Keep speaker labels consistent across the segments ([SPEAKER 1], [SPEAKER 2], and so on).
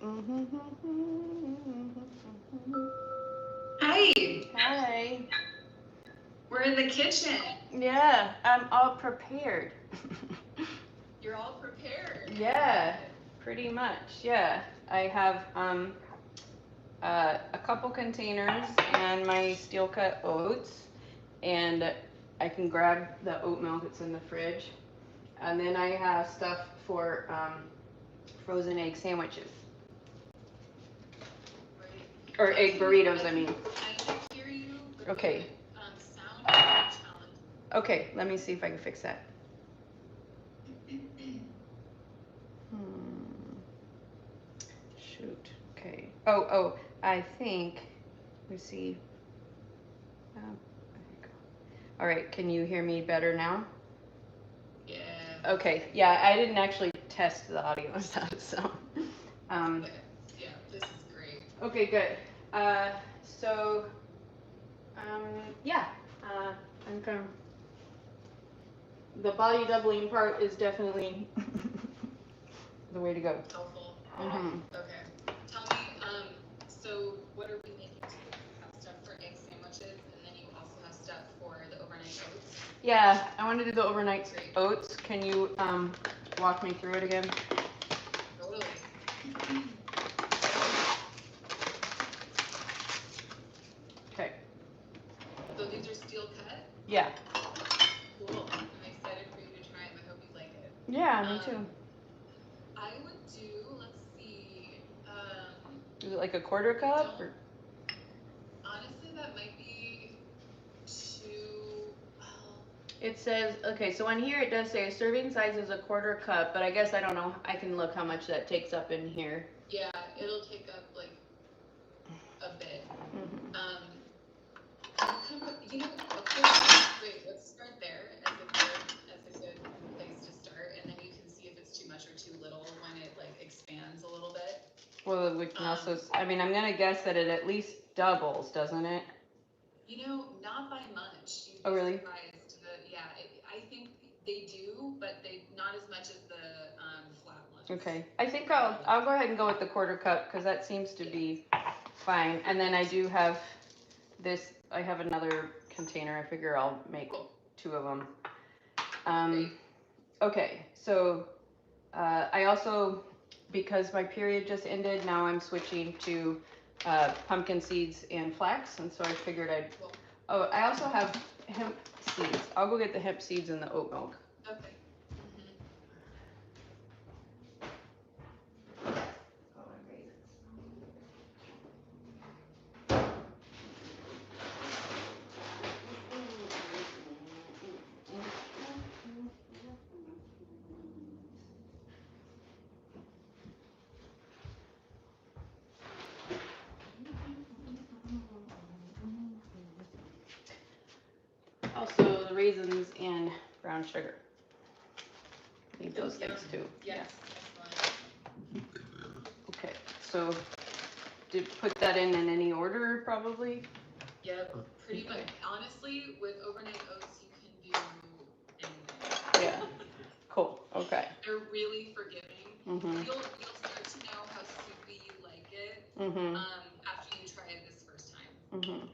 [SPEAKER 1] Hi,
[SPEAKER 2] Hi.
[SPEAKER 1] we're in the kitchen.
[SPEAKER 2] Yeah, I'm all prepared.
[SPEAKER 1] You're all prepared. I love
[SPEAKER 2] Yeah,
[SPEAKER 1] it.
[SPEAKER 2] pretty much. Yeah, I have a couple containers and my steel cut oats, and I can grab the oat milk that's in the fridge, and then I have stuff for frozen egg sandwiches
[SPEAKER 1] Great.
[SPEAKER 2] or
[SPEAKER 1] I
[SPEAKER 2] egg
[SPEAKER 1] can
[SPEAKER 2] burritos.
[SPEAKER 1] I
[SPEAKER 2] I
[SPEAKER 1] can
[SPEAKER 2] mean.
[SPEAKER 1] I can hear you, but the
[SPEAKER 2] Okay.
[SPEAKER 1] sound is a little
[SPEAKER 2] Okay. Let me see if I can fix that.
[SPEAKER 1] challenging.
[SPEAKER 2] Hmm. Shoot. Okay. Oh. I think. Let me see. Oh, there you go. All right. Can you hear me better now?
[SPEAKER 1] Yeah.
[SPEAKER 2] Okay. Yeah. I didn't actually test the audio stuff, so. Um.
[SPEAKER 1] Okay. Yeah, this is great.
[SPEAKER 2] Okay. Good. Uh. So. Yeah. I'm kind of. The body doubling part is definitely the way to go.
[SPEAKER 1] Helpful.
[SPEAKER 2] Mhm.
[SPEAKER 1] Okay. Tell me, so what are we making today? You have stuff for egg sandwiches, and then you also have stuff for the overnight oats.
[SPEAKER 2] Yeah, I want to do the overnight
[SPEAKER 1] Great.
[SPEAKER 2] oats. Can you walk me through it again?
[SPEAKER 1] Totally.
[SPEAKER 2] Okay.
[SPEAKER 1] So these are steel cut.
[SPEAKER 2] Yeah.
[SPEAKER 1] Cool. I'm excited for you to try them. I hope you like it.
[SPEAKER 2] Yeah, me
[SPEAKER 1] Um,
[SPEAKER 2] too.
[SPEAKER 1] I would do, let's see,
[SPEAKER 2] Is it like a quarter
[SPEAKER 1] I
[SPEAKER 2] cup
[SPEAKER 1] don't,
[SPEAKER 2] or?
[SPEAKER 1] honestly, that might be too, well,
[SPEAKER 2] It says, okay, so on here it does say a serving size is a quarter cup, but I guess I don't know. I can look how much that takes up in here.
[SPEAKER 1] yeah, it'll take up like a bit.
[SPEAKER 2] Hmm.
[SPEAKER 1] You come, you know, okay, great. Let's start there as a good place to start, and then you can see if it's too much or too little when it like expands a little bit.
[SPEAKER 2] Well, we can
[SPEAKER 1] Um,
[SPEAKER 2] also, I mean, I'm gonna guess that it at least doubles, doesn't it?
[SPEAKER 1] Not by much. You'd
[SPEAKER 2] Oh,
[SPEAKER 1] be
[SPEAKER 2] really?
[SPEAKER 1] surprised. Yeah, I think they do, but they not as much as the flat ones.
[SPEAKER 2] Okay. I think I'll go ahead and go
[SPEAKER 1] Yeah,
[SPEAKER 2] with the quarter cup because that seems to
[SPEAKER 1] yeah,
[SPEAKER 2] be fine. And then I
[SPEAKER 1] perfect.
[SPEAKER 2] do have this. I have another container. I figure I'll make
[SPEAKER 1] Cool,
[SPEAKER 2] two of them. Um,
[SPEAKER 1] great.
[SPEAKER 2] okay. So I also, because my period just ended, now I'm switching to pumpkin seeds and flax, and so I figured I'd.
[SPEAKER 1] Cool.
[SPEAKER 2] Oh, I also have hemp seeds. I'll go get the hemp seeds and the oat milk.
[SPEAKER 1] Okay. Hmm.
[SPEAKER 2] Also, the raisins and brown sugar. Need
[SPEAKER 1] Oh,
[SPEAKER 2] those
[SPEAKER 1] yum.
[SPEAKER 2] things too.
[SPEAKER 1] Yes,
[SPEAKER 2] Yeah.
[SPEAKER 1] excellent.
[SPEAKER 2] Okay. So, did put that in any order, probably?
[SPEAKER 1] Yep, pretty much.
[SPEAKER 2] Okay.
[SPEAKER 1] Honestly, with overnight oats, you can do
[SPEAKER 2] Yeah.
[SPEAKER 1] anything.
[SPEAKER 2] Cool. Okay.
[SPEAKER 1] They're really forgiving.
[SPEAKER 2] Mhm.
[SPEAKER 1] You'll start to know how soupy you like it
[SPEAKER 2] Mhm.
[SPEAKER 1] after you try it this first time.
[SPEAKER 2] Mhm.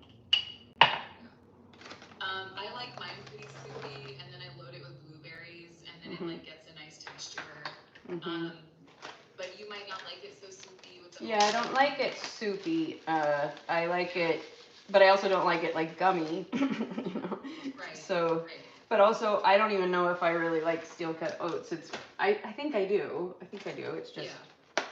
[SPEAKER 1] Yeah. I like mine pretty soupy, and then I load it with blueberries, and then it
[SPEAKER 2] Mhm.
[SPEAKER 1] like gets a nice texture.
[SPEAKER 2] Mhm.
[SPEAKER 1] Um, but you might not like it so soupy with the
[SPEAKER 2] Yeah,
[SPEAKER 1] oat
[SPEAKER 2] I don't
[SPEAKER 1] milk.
[SPEAKER 2] like it soupy. I like it, but I also don't like it like gummy. you know.
[SPEAKER 1] Right,
[SPEAKER 2] So,
[SPEAKER 1] right.
[SPEAKER 2] but also I don't even know if I really like steel cut oats. I think I do. I think I do. It's just
[SPEAKER 1] Yeah,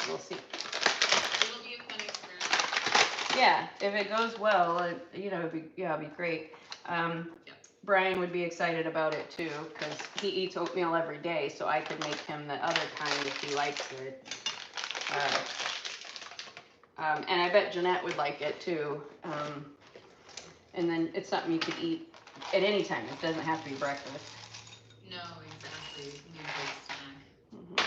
[SPEAKER 2] we'll see.
[SPEAKER 1] it'll be a fun experiment.
[SPEAKER 2] Yeah, if it goes well, it'd be great. Um,
[SPEAKER 1] Yep.
[SPEAKER 2] Brian would be excited about it too, because he eats oatmeal every day, so I could make him the other kind if he likes it. Uh,
[SPEAKER 1] Okay.
[SPEAKER 2] and I bet Jeanette would like it too. And then it's something you could eat at any time. It doesn't have to be breakfast.
[SPEAKER 1] No, exactly. You can do a great snack.
[SPEAKER 2] Mhm.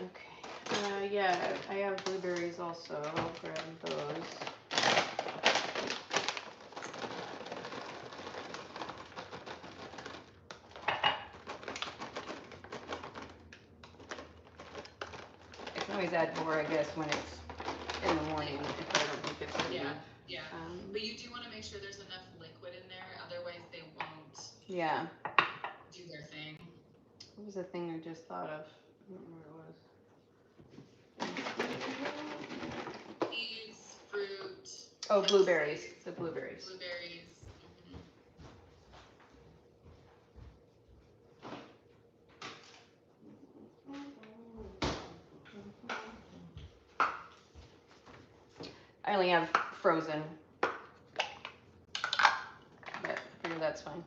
[SPEAKER 2] Okay. Yeah, I have blueberries also. I'll grab those. always add more, I guess, when it's in the morning if I don't think it's good enough.
[SPEAKER 1] Yeah. But you do want to make sure there's enough liquid in there, otherwise they won't do their thing.
[SPEAKER 2] What was the thing I just thought of? I don't remember what it was.
[SPEAKER 1] Seeds, fruit.
[SPEAKER 2] Oh, blueberries. The blueberries.
[SPEAKER 1] Blueberries.
[SPEAKER 2] I only have frozen, but I figure that's fine.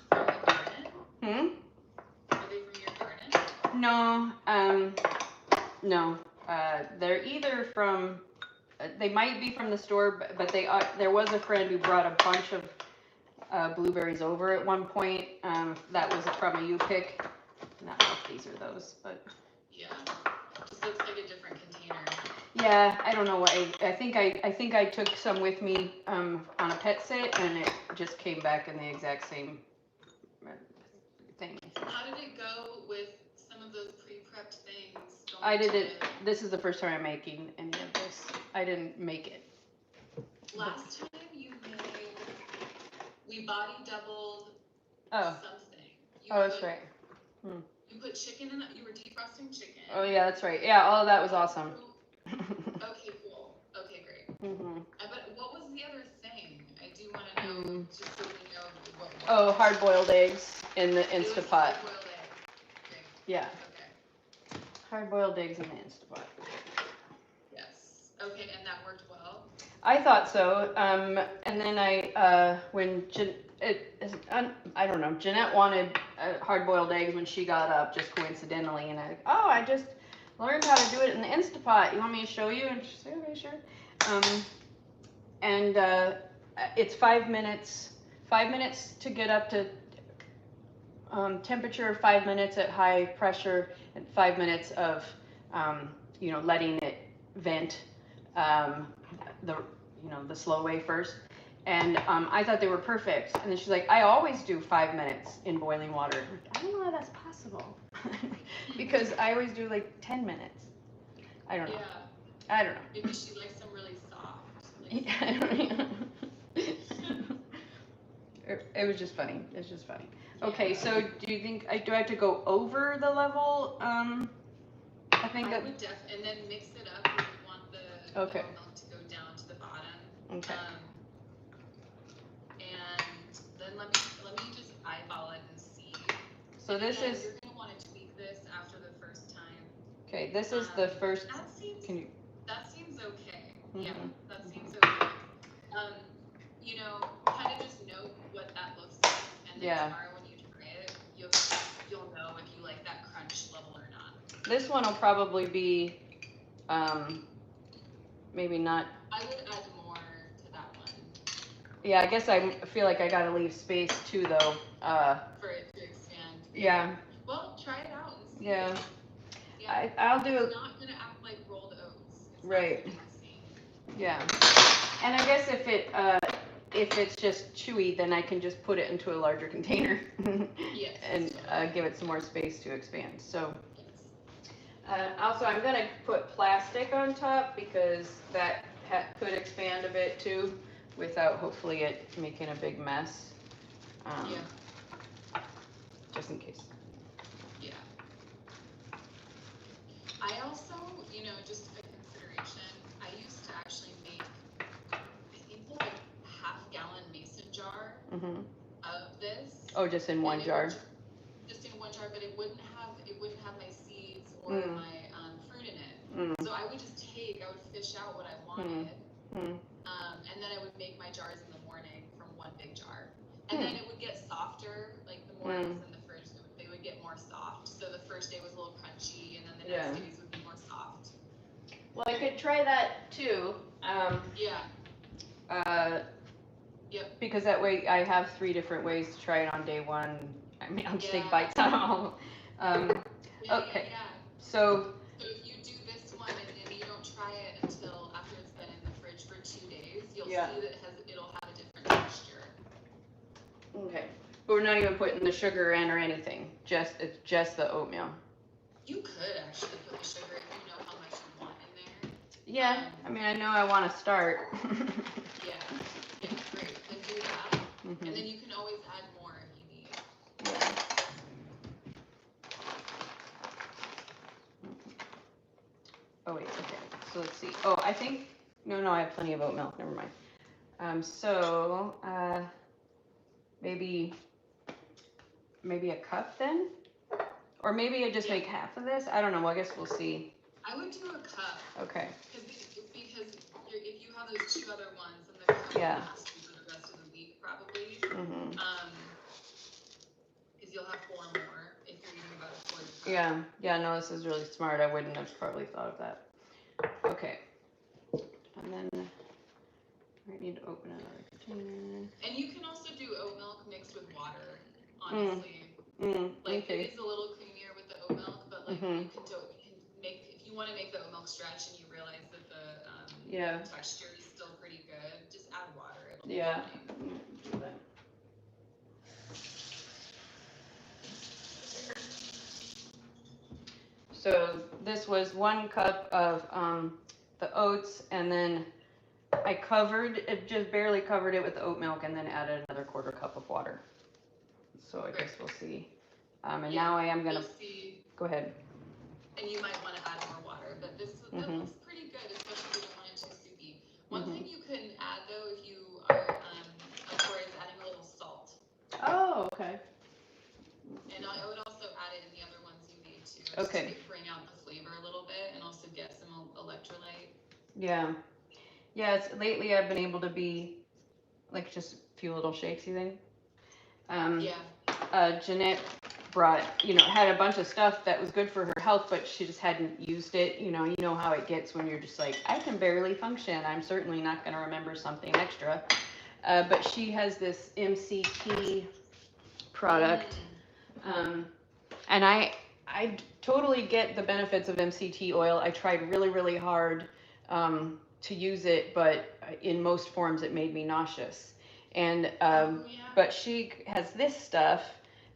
[SPEAKER 1] From your garden? Are they from your garden?
[SPEAKER 2] No, they're either from, they might be from the store, but they are, there was a friend who brought a bunch of blueberries over at one point. That was from a U-pick. Not know if these are those, but.
[SPEAKER 1] Yeah, just looks like a different container.
[SPEAKER 2] Yeah, I don't know why. I think I took some with me on a pet sit, and it just came back in the exact same thing.
[SPEAKER 1] How did it go with some of those pre-prepped things?
[SPEAKER 2] I didn't. This is the first time I'm making any of this. I didn't make it.
[SPEAKER 1] Last time you made, we body doubled something.
[SPEAKER 2] That's right.
[SPEAKER 1] You put chicken in it. You were defrosting chicken.
[SPEAKER 2] Oh yeah, that's right. Yeah, all of that was awesome.
[SPEAKER 1] Okay, cool. Okay, great. But what was the other thing? I do want to know, just so we know what.
[SPEAKER 2] Oh, hard-boiled eggs in the Instapot.
[SPEAKER 1] Hard-boiled eggs. Great.
[SPEAKER 2] Yeah.
[SPEAKER 1] Okay.
[SPEAKER 2] Hard-boiled eggs in the Instapot.
[SPEAKER 1] Yes. Okay, and that worked well.
[SPEAKER 2] I thought so. And then I don't know. Jeanette wanted hard-boiled eggs when she got up, just coincidentally, and I just learned how to do it in the Instapot. You want me to show you? And she said, okay, sure. It's 5 minutes. 5 minutes to get up to temperature, 5 minutes at high pressure, and 5 minutes of letting it vent the slow way first. And I thought they were perfect. And then she's like, I always do 5 minutes in boiling water. I don't know how that's possible. Because I always do like 10 minutes. I don't know.
[SPEAKER 1] Yeah.
[SPEAKER 2] I don't know.
[SPEAKER 1] Maybe she likes them really soft.
[SPEAKER 2] It was just funny. It's just funny. Okay, so do you think do I have to go over the level? I think
[SPEAKER 1] I would and then mix it up if you want the milk to go down to the bottom.
[SPEAKER 2] Okay.
[SPEAKER 1] And then let me just eyeball it and see.
[SPEAKER 2] So this is.
[SPEAKER 1] You're gonna want to tweak this after the first time.
[SPEAKER 2] Okay, this is the first.
[SPEAKER 1] That seems. That seems okay. Yeah, that seems okay. Kind of just note what that looks like, and then tomorrow when you try it, you'll know if you like that crunch level or not.
[SPEAKER 2] This one will probably be, maybe not.
[SPEAKER 1] I would add more to that one.
[SPEAKER 2] Yeah, I guess I feel like I gotta leave space too, though.
[SPEAKER 1] For it to expand.
[SPEAKER 2] Yeah.
[SPEAKER 1] Well, try it out and see.
[SPEAKER 2] Yeah.
[SPEAKER 1] Yeah.
[SPEAKER 2] I'll do.
[SPEAKER 1] It's not gonna act like rolled oats. It's
[SPEAKER 2] right. Yeah. And I guess if it's just chewy, then I can just put it into a larger container.
[SPEAKER 1] Yes.
[SPEAKER 2] And give it some more space to expand. So. Also, I'm gonna put plastic on top because that could expand a bit too, without hopefully it making a big mess. Just in case.
[SPEAKER 1] Yeah. I also, just a consideration, I used to actually make, I think like half-gallon mason jar of this.
[SPEAKER 2] Oh, just in one jar.
[SPEAKER 1] Just in one jar, but it wouldn't have my seeds or my fruit in it. So I would fish out what I wanted, and then I would make my jars in the morning from one big jar, and then it would get softer. Like the mornings in the fridge, they would get more soft. So the first day was a little crunchy, and then the next days would be more soft.
[SPEAKER 2] Well, I could try that too.
[SPEAKER 1] Yep.
[SPEAKER 2] Because that way I have 3 different ways to try it on day one. I mean, I'll just take bites out of all. Okay.
[SPEAKER 1] Yeah.
[SPEAKER 2] So
[SPEAKER 1] if you do this one and you don't try it until after it's been in the fridge for 2 days, you'll see that it'll have a different texture.
[SPEAKER 2] Okay. But we're not even putting the sugar in or anything. It's just the oatmeal.
[SPEAKER 1] You could actually put the sugar if you know how much you want in there.
[SPEAKER 2] Yeah, I mean, I know I want to start.
[SPEAKER 1] Yeah, great. Then do that.
[SPEAKER 2] Mm-hmm.
[SPEAKER 1] And then you can always add more if you need.
[SPEAKER 2] Yeah. Oh, wait, okay. So let's see. Oh, I think, no, I have plenty of oat milk. Never mind. Maybe a cup then? Or maybe I just make half of this? I don't know. Well, I guess we'll see.
[SPEAKER 1] I would do a cup.
[SPEAKER 2] Okay.
[SPEAKER 1] Because if you have those 2 other ones, then the cup will last you for the rest of the week probably.
[SPEAKER 2] Mm-hmm.
[SPEAKER 1] Because you'll have 4 more if you're eating about a quart.
[SPEAKER 2] Yeah, no, this is really smart. I wouldn't have probably thought of that. Okay. And then I need to open another container.
[SPEAKER 1] And you can also do oat milk mixed with water, honestly. Like,
[SPEAKER 2] okay.
[SPEAKER 1] it is a little creamier with the oat milk, but like you can make, if you want to make the oat milk stretch and you realize that the texture is still pretty good, just add water. It'll be fine.
[SPEAKER 2] So this was 1 cup of the oats, and then I just barely covered it with the oat milk, and then added another 1/4 cup of water. So I guess we'll see. And now I am gonna go ahead.
[SPEAKER 1] And you might want to add more water, but that looks pretty good, especially if you don't want it too soupy. One thing you can add though, if you are up for it, is adding a little salt.
[SPEAKER 2] Oh, okay.
[SPEAKER 1] And I would also add it in the other ones you made too. Just to bring out the flavor a little bit and also get some electrolyte.
[SPEAKER 2] Yeah. Lately I've been able to be like just a few little shakes, you think? Jeanette had a bunch of stuff that was good for her health, but she just hadn't used it. You know how it gets when you're just like, I can barely function. I'm certainly not going to remember something extra. But she has this MCT product. And I totally get the benefits of MCT oil. I tried really, really hard to use it, but in most forms it made me nauseous. And but she has this stuff,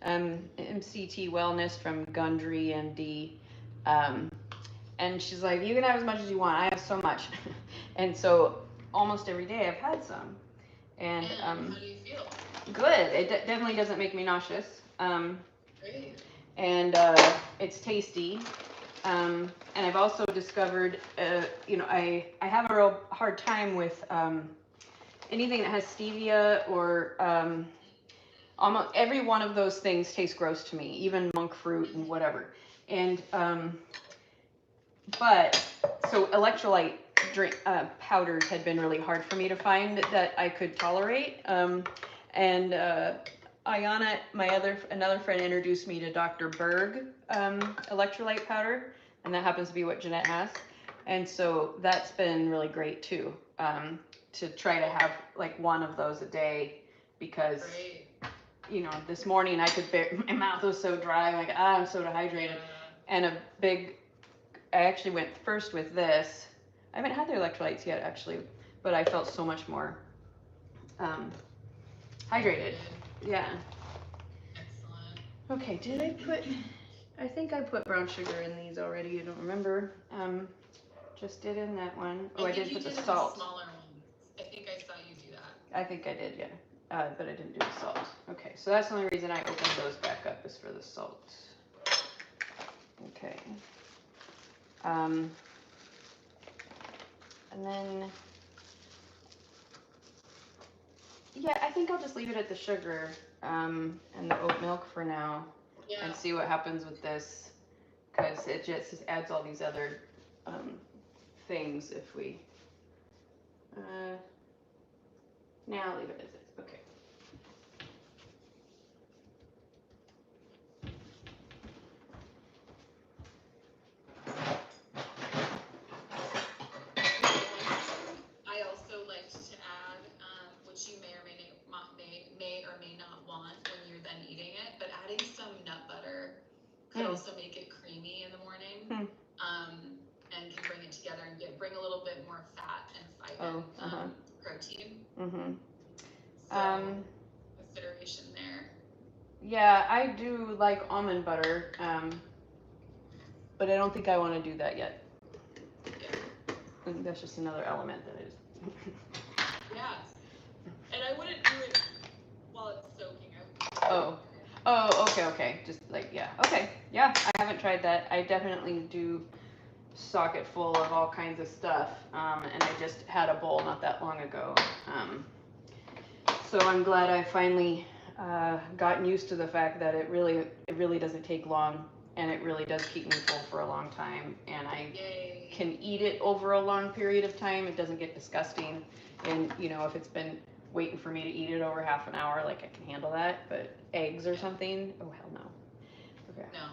[SPEAKER 2] MCT Wellness from Gundry MD, and she's like, you can have as much as you want. I have so much. And so almost every day I've had some. And
[SPEAKER 1] how do you feel?
[SPEAKER 2] Good. It definitely doesn't make me nauseous.
[SPEAKER 1] Great.
[SPEAKER 2] And it's tasty. And I've also discovered, I have a real hard time with anything that has stevia or almost every one of those things tastes gross to me, even monk fruit and whatever. And so electrolyte drink powders had been really hard for me to find that I could tolerate. And Ayana, another friend, introduced me to Dr. Berg electrolyte powder, and that happens to be what Jeanette has. And so that's been really great too, to try to have like 1 of those a day, because this morning my mouth was so dry, like I'm so dehydrated. And I actually went first with this. I haven't had the electrolytes yet actually, but I felt so much more hydrated. Yeah.
[SPEAKER 1] Excellent.
[SPEAKER 2] Okay, I think I put brown sugar in these already. I don't remember. Just did in that one. Oh, I did put the salt.
[SPEAKER 1] Smaller ones. I think I saw you do that.
[SPEAKER 2] I think I did, yeah. But I didn't do the salt. Okay, so that's the only reason I opened those back up, is for the salt. Okay. And then, I think I'll just leave it at the sugar and the oat milk for now, and see what happens with this, because it just adds all these other things if we. Now I'll leave it as is. Okay.
[SPEAKER 1] I also like to add, which you may or may not want when you're then eating it, but adding some nut butter could also make it creamy in the morning, and can bring it together and bring a little bit more fat and fiber, protein. So consideration there.
[SPEAKER 2] Yeah, I do like almond butter. but I don't think I want to do that yet.
[SPEAKER 1] Yeah.
[SPEAKER 2] I think that's just another element that is.
[SPEAKER 1] Yeah. And I wouldn't do it while it's soaking.
[SPEAKER 2] Okay. Just like, yeah. Okay. Yeah, I haven't tried that. I definitely do stock it full of all kinds of stuff. And I just had a bowl not that long ago. So I'm glad I finally gotten used to the fact that it really doesn't take long, and it really does keep me full for a long time, and I can eat it over a long period of time. It doesn't get disgusting, and if it's been waiting for me to eat it over half an hour, like I can handle that. But eggs or something, oh hell no. Okay.
[SPEAKER 1] No.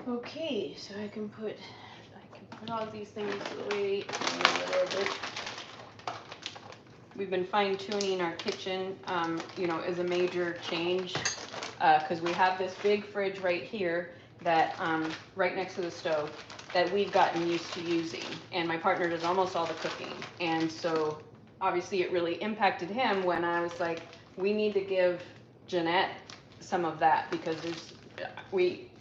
[SPEAKER 2] Okay, so I can put all these things away in a little bit. We've been fine tuning our kitchen, is a major change, because we have this big fridge right here that, right next to the stove, that we've gotten used to using, and my partner does almost all the cooking, and so obviously it really impacted him when I was like, we need to give Jeanette some of that, because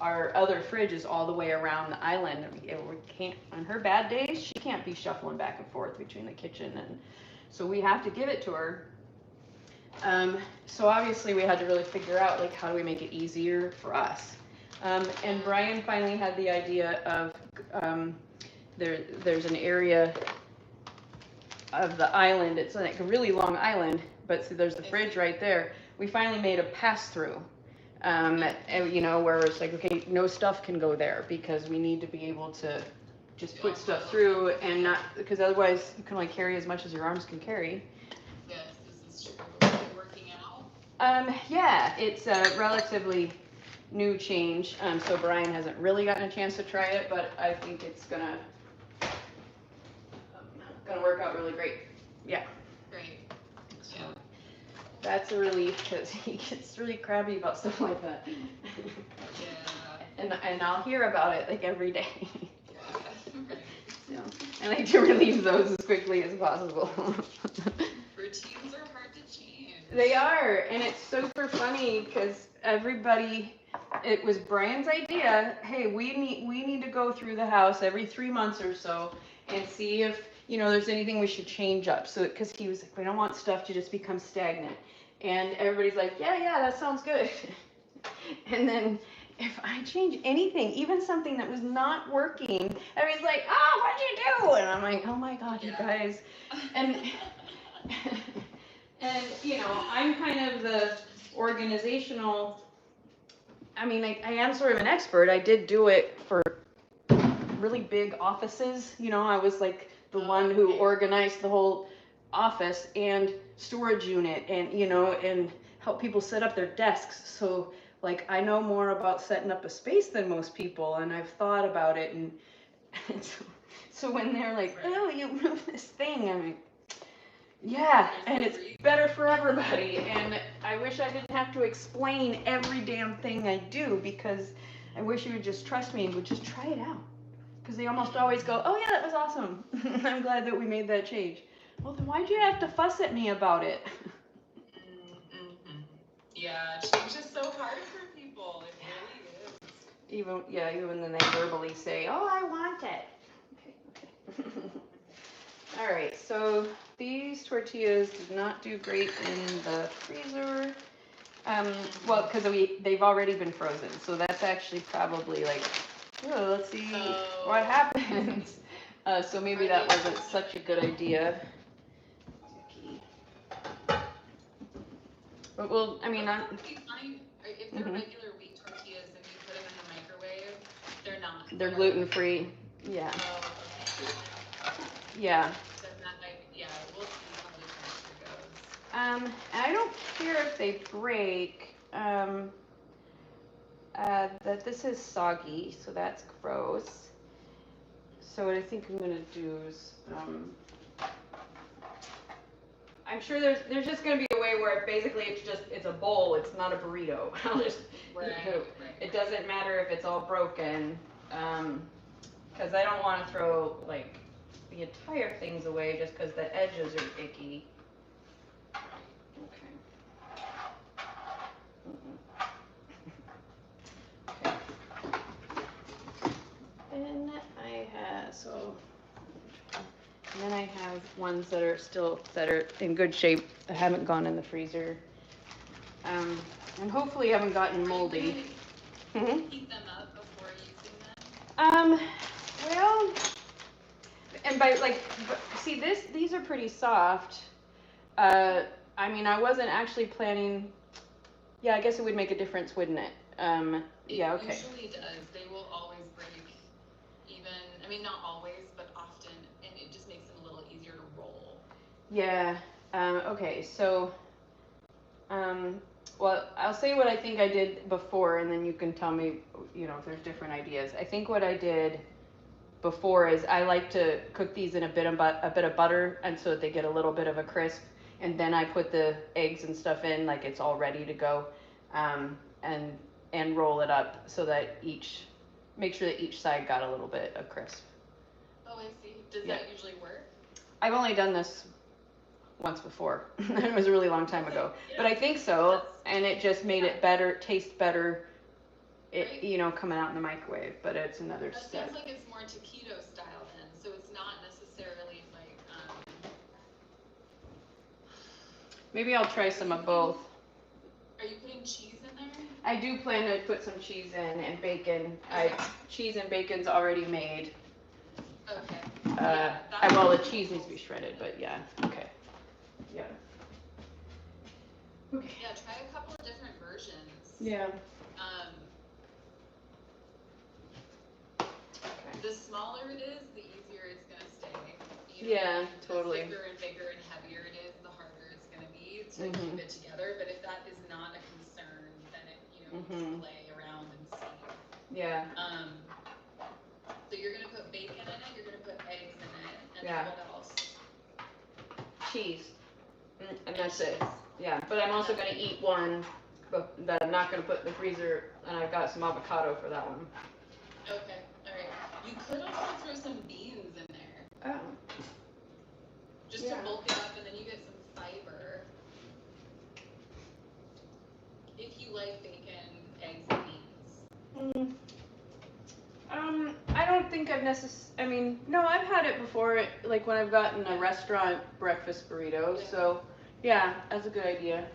[SPEAKER 2] our other fridge is all the way around the island, and we can't, on her bad days, she can't be shuffling back and forth between the kitchen, and so we have to give it to her. So obviously we had to really figure out, like, how do we make it easier for us? And Brian finally had the idea of, there's an area of the island, it's like a really long island, but see, there's the fridge right there. We finally made a pass-through, where it's like, okay, no stuff can go there, because we need to be able to just put stuff through, and not, because otherwise you can only carry as much as your arms can carry.
[SPEAKER 1] Yes, this is true. Is it working out?
[SPEAKER 2] Yeah, it's a relatively new change, so Brian hasn't really gotten a chance to try it, but I think it's gonna work out really great. Yeah.
[SPEAKER 1] Great.
[SPEAKER 2] So that's a relief, because he gets really crabby about stuff like that.
[SPEAKER 1] Yeah.
[SPEAKER 2] And I'll hear about it like every day.
[SPEAKER 1] Yeah.
[SPEAKER 2] So I like to relieve those as quickly as possible.
[SPEAKER 1] Routines are hard to change.
[SPEAKER 2] They are, and it's super funny because it was Brian's idea. Hey, we need to go through the house every 3 months or so and see if there's anything we should change up. So because he was like, we don't want stuff to just become stagnant, and everybody's like, yeah, that sounds good. And then if I change anything, even something that was not working, everybody's like, oh, what'd you do? And I'm like, oh my God, you guys. And I'm kind of the organizational, I am sort of an expert. I did do it for really big offices. I was like the one who organized the whole office and storage unit, and and help people set up their desks. So like I know more about setting up a space than most people, and I've thought about it, and so when they're like, oh, you moved this thing, I'm like, yeah, and it's better for everybody, and I wish I didn't have to explain every damn thing I do, because I wish you would just trust me and would just try it out, because they almost always go, oh yeah, that was awesome. I'm glad that we made that change. Well, then why'd you have to fuss at me about it?
[SPEAKER 1] Mm-hmm. Yeah, change is so hard for people. It really is.
[SPEAKER 2] Even when they verbally say, oh, I want it. Okay. All right, so these tortillas did not do great in the freezer. Well, because they've already been frozen, so that's actually probably like, oh, let's see what happens. So maybe that wasn't such a good idea. But well,
[SPEAKER 1] if they're regular wheat tortillas and you put them in the microwave, they're not.
[SPEAKER 2] They're gluten-free. Yeah. Yeah.
[SPEAKER 1] We'll see how the texture goes.
[SPEAKER 2] I don't care if they break. That this is soggy, so that's gross. So what I think I'm gonna do is, I'm sure there's just gonna be a way where it's a bowl. It's not a burrito. It doesn't matter if it's all broken, because I don't want to throw like the entire thing's away just because the edges are icky. Okay. Okay. And I have, and then I have ones that are in good shape that haven't gone in the freezer. And hopefully haven't gotten moldy.
[SPEAKER 1] Heat them up before using them?
[SPEAKER 2] Well, and see these are pretty soft. I mean, I wasn't actually planning, yeah, I guess it would make a difference, wouldn't it? Yeah, okay.
[SPEAKER 1] It usually does. They will always break even, I mean, not always, but often, and it just makes them a little easier to roll.
[SPEAKER 2] Yeah, okay, so, well, I'll say what I think I did before, and then you can tell me, if there's different ideas. I think what I did before is I like to cook these in a bit of butter, and so that they get a little bit of a crisp, and then I put the eggs and stuff in like it's all ready to go, and roll it up so that make sure that each side got a little bit of crisp.
[SPEAKER 1] Oh, I see. Does that usually work?
[SPEAKER 2] I've only done this once before. It was a really long time ago, but I think so, and it just made it taste better. Coming out in the microwave, but it's another step.
[SPEAKER 1] That sounds like it's more taquito style then, so it's not necessarily like.
[SPEAKER 2] Maybe I'll try some of both.
[SPEAKER 1] Are you putting cheese in there?
[SPEAKER 2] I do plan to put some cheese in and bacon. Cheese and bacon's already made.
[SPEAKER 1] Okay.
[SPEAKER 2] Well, the cheese needs to be shredded, but yeah. Okay. Yeah. Okay.
[SPEAKER 1] Yeah, try a couple of different versions.
[SPEAKER 2] Yeah.
[SPEAKER 1] The smaller it is, the easier it's going to stay.
[SPEAKER 2] Totally.
[SPEAKER 1] The thicker and bigger and heavier it is, the harder it's going to be to keep it together. But if that is not a concern, then it, just play around and see.
[SPEAKER 2] Yeah.
[SPEAKER 1] So you're going to put bacon in it, you're going to put eggs in it, and then what else?
[SPEAKER 2] Cheese. And that's it. Yeah, but I'm also going to eat one that I'm not going to put in the freezer, and I've got some avocado for that one.
[SPEAKER 1] Okay, all right. You could also throw some beans in there.
[SPEAKER 2] Oh.
[SPEAKER 1] Just to bulk it up, and then you get some fiber. If you like bacon, eggs, and beans.
[SPEAKER 2] I don't think I've no, I've had it before, like when I've gotten a restaurant breakfast burrito, so yeah, that's a good idea.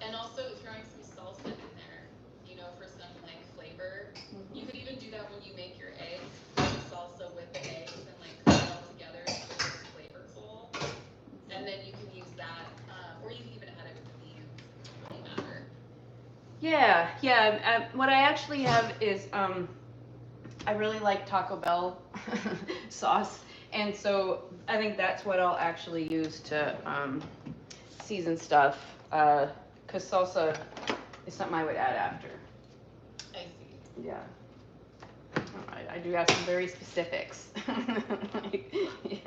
[SPEAKER 1] And also throwing some salsa in there, for some like flavor. You could even do that when you make your eggs, put the salsa with the eggs and like cook it all together so it's flavorful. And then you can use that, or you can even add it with the beans. It doesn't really matter.
[SPEAKER 2] Yeah. What I actually have is I really like Taco Bell sauce, and so I think that's what I'll actually use to season stuff, because salsa is something I would add after.
[SPEAKER 1] I see.
[SPEAKER 2] Yeah. I do have some very specifics. It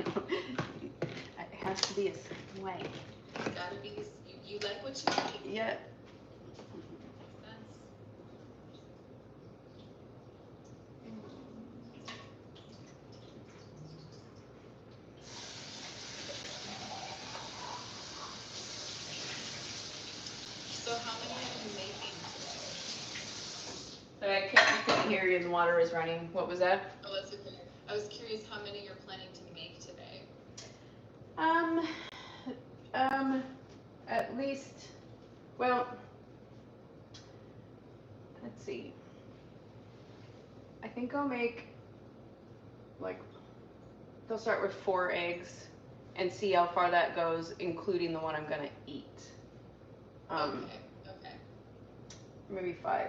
[SPEAKER 2] has to be a certain way.
[SPEAKER 1] It's gotta be, you like what you like.
[SPEAKER 2] Yeah.
[SPEAKER 1] So how many are you making today?
[SPEAKER 2] I couldn't hear you, and the water is running. What was that?
[SPEAKER 1] Oh, that's okay. I was curious how many you're planning to make today.
[SPEAKER 2] At least, well, let's see. I think I'll make, they'll start with 4 eggs and see how far that goes, including the one I'm gonna eat.
[SPEAKER 1] Okay.
[SPEAKER 2] Maybe 5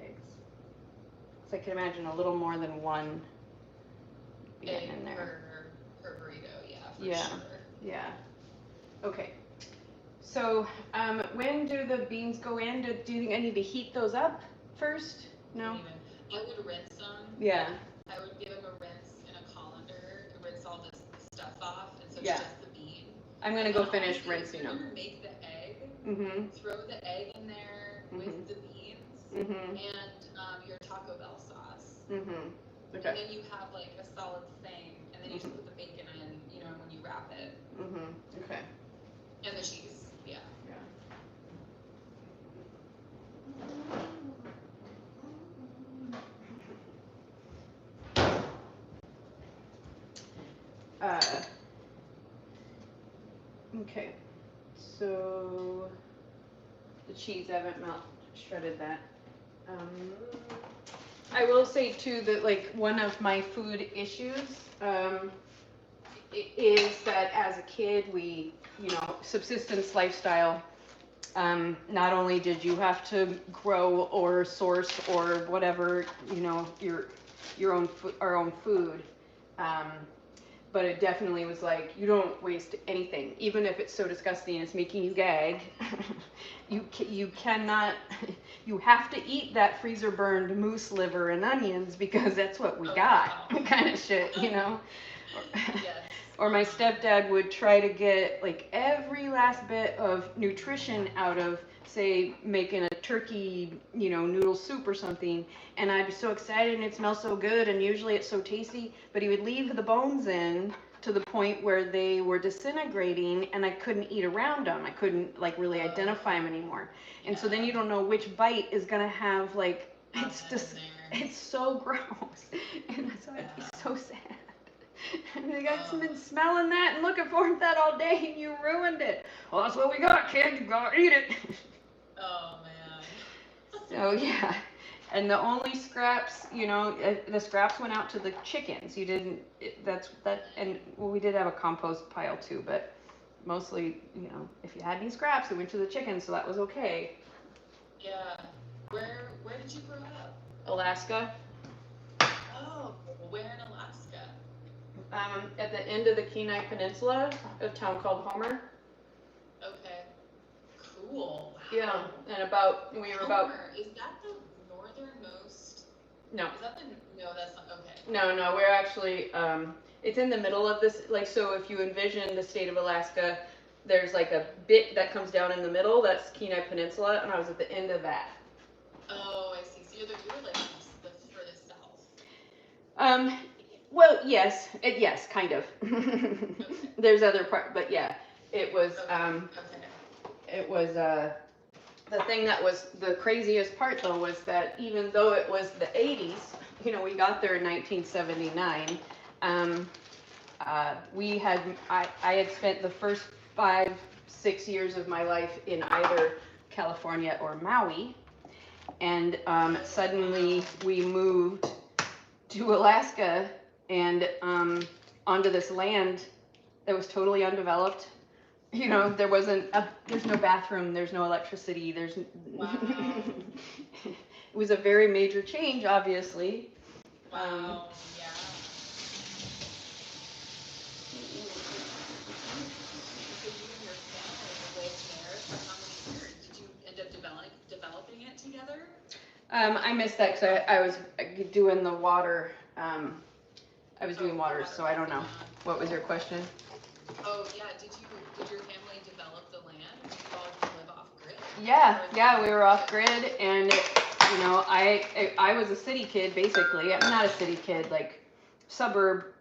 [SPEAKER 2] eggs. So I can imagine a little more than 1 being in there.
[SPEAKER 1] Per burrito, for sure.
[SPEAKER 2] Yeah. Okay. So, when do the beans go in? Do you think I need to heat those up first? No?
[SPEAKER 1] I would rinse them.
[SPEAKER 2] Yeah.
[SPEAKER 1] I would give them a rinse in a colander, rinse all the stuff off, and so it's just the bean.
[SPEAKER 2] I'm going to go finish rinsing them.
[SPEAKER 1] When you make the egg, throw the egg in there with the beans and your Taco Bell sauce.
[SPEAKER 2] Okay.
[SPEAKER 1] And then you have like a solid thing, and then then you just put the bacon in, you know, when you wrap it.
[SPEAKER 2] Okay.
[SPEAKER 1] And the cheese, yeah.
[SPEAKER 2] Okay, so the cheese, I haven't shredded that. I will say too that like one of my food issues is that as a kid we, you know, subsistence lifestyle. Not only did you have to grow or source or whatever, you know, your own our own food, but it definitely was like you don't waste anything, even if it's so disgusting it's making you gag. You cannot. You have to eat that freezer burned moose liver and onions because that's what we got, kind of shit, you know.
[SPEAKER 1] Yes.
[SPEAKER 2] Or my stepdad would try to get like every last bit of nutrition out of, say, making a turkey, you know, noodle soup or something, and I'd be so excited and it smells so good and usually it's so tasty, but he would leave the bones in to the point where they were disintegrating and I couldn't eat around them. I couldn't like really identify them anymore. And so then you don't know which bite is gonna have like, it's just, it's so gross. And so I'd be so sad. And I got been smelling that and looking forward to that all day, and you ruined it. Well, that's what we got, kid. You gotta eat it.
[SPEAKER 1] Oh man.
[SPEAKER 2] So yeah, and the only scraps, you know, the scraps went out to the chickens. You didn't. And well, we did have a compost pile too, but mostly, you know, if you had any scraps, it went to the chickens, so that was okay.
[SPEAKER 1] Yeah. Where did you grow up?
[SPEAKER 2] Alaska.
[SPEAKER 1] Oh, where in Alaska?
[SPEAKER 2] At the end of the Kenai Peninsula, a town called Homer.
[SPEAKER 1] Okay. Cool. Wow.
[SPEAKER 2] Yeah, and we were about.
[SPEAKER 1] Is that the northernmost?
[SPEAKER 2] No.
[SPEAKER 1] Is that the? No, that's not. Okay.
[SPEAKER 2] No, we're actually. It's in the middle of this. Like, so if you envision the state of Alaska, there's like a bit that comes down in the middle. That's Kenai Peninsula, and I was at the end of that.
[SPEAKER 1] Oh, I see. So you were like the furthest south.
[SPEAKER 2] Well, yes, kind of.
[SPEAKER 1] Okay.
[SPEAKER 2] There's other part, but yeah, it was.
[SPEAKER 1] Okay.
[SPEAKER 2] It was. The thing that was the craziest part, though, was that even though it was the 80s, you know, we got there in 1979. I had spent the first 5-6 years of my life in either California or Maui, and suddenly we moved to Alaska and onto this land that was totally undeveloped. You know, there's no bathroom, there's no electricity,
[SPEAKER 1] Wow.
[SPEAKER 2] It was a very major change, obviously.
[SPEAKER 1] Wow. Yeah. So you and your family lived there for how many years? Did you end up developing it together?
[SPEAKER 2] I missed that because I was doing the water. I was doing water, so I don't know. What was your question?
[SPEAKER 1] Oh yeah, did your family develop the land, or did you all just live off grid?
[SPEAKER 2] Yeah, we were off grid, and you know, I was a city kid basically. I'm not a city kid, like suburb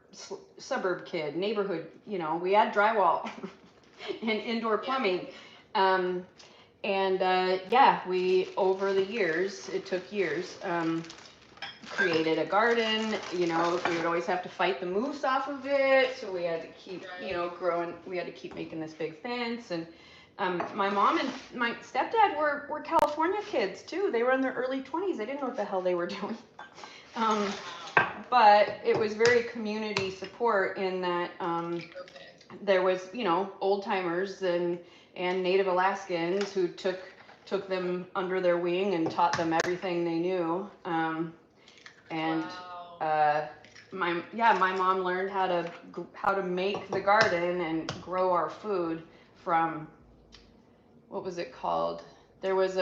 [SPEAKER 2] kid, neighborhood. You know, we had drywall and indoor plumbing, yeah, we over the years, it took years. Created a garden, you know, we would always have to fight the moose off of it, so we had to keep, you know, growing, we had to keep making this big fence, and my mom and my stepdad were California kids too. They were in their early 20s. They didn't know what the hell they were doing. But it was very community support in that there was, you know, old timers and Native Alaskans who took them under their wing and taught them everything they knew. My mom learned how to make the garden and grow our food from, what was it called? There was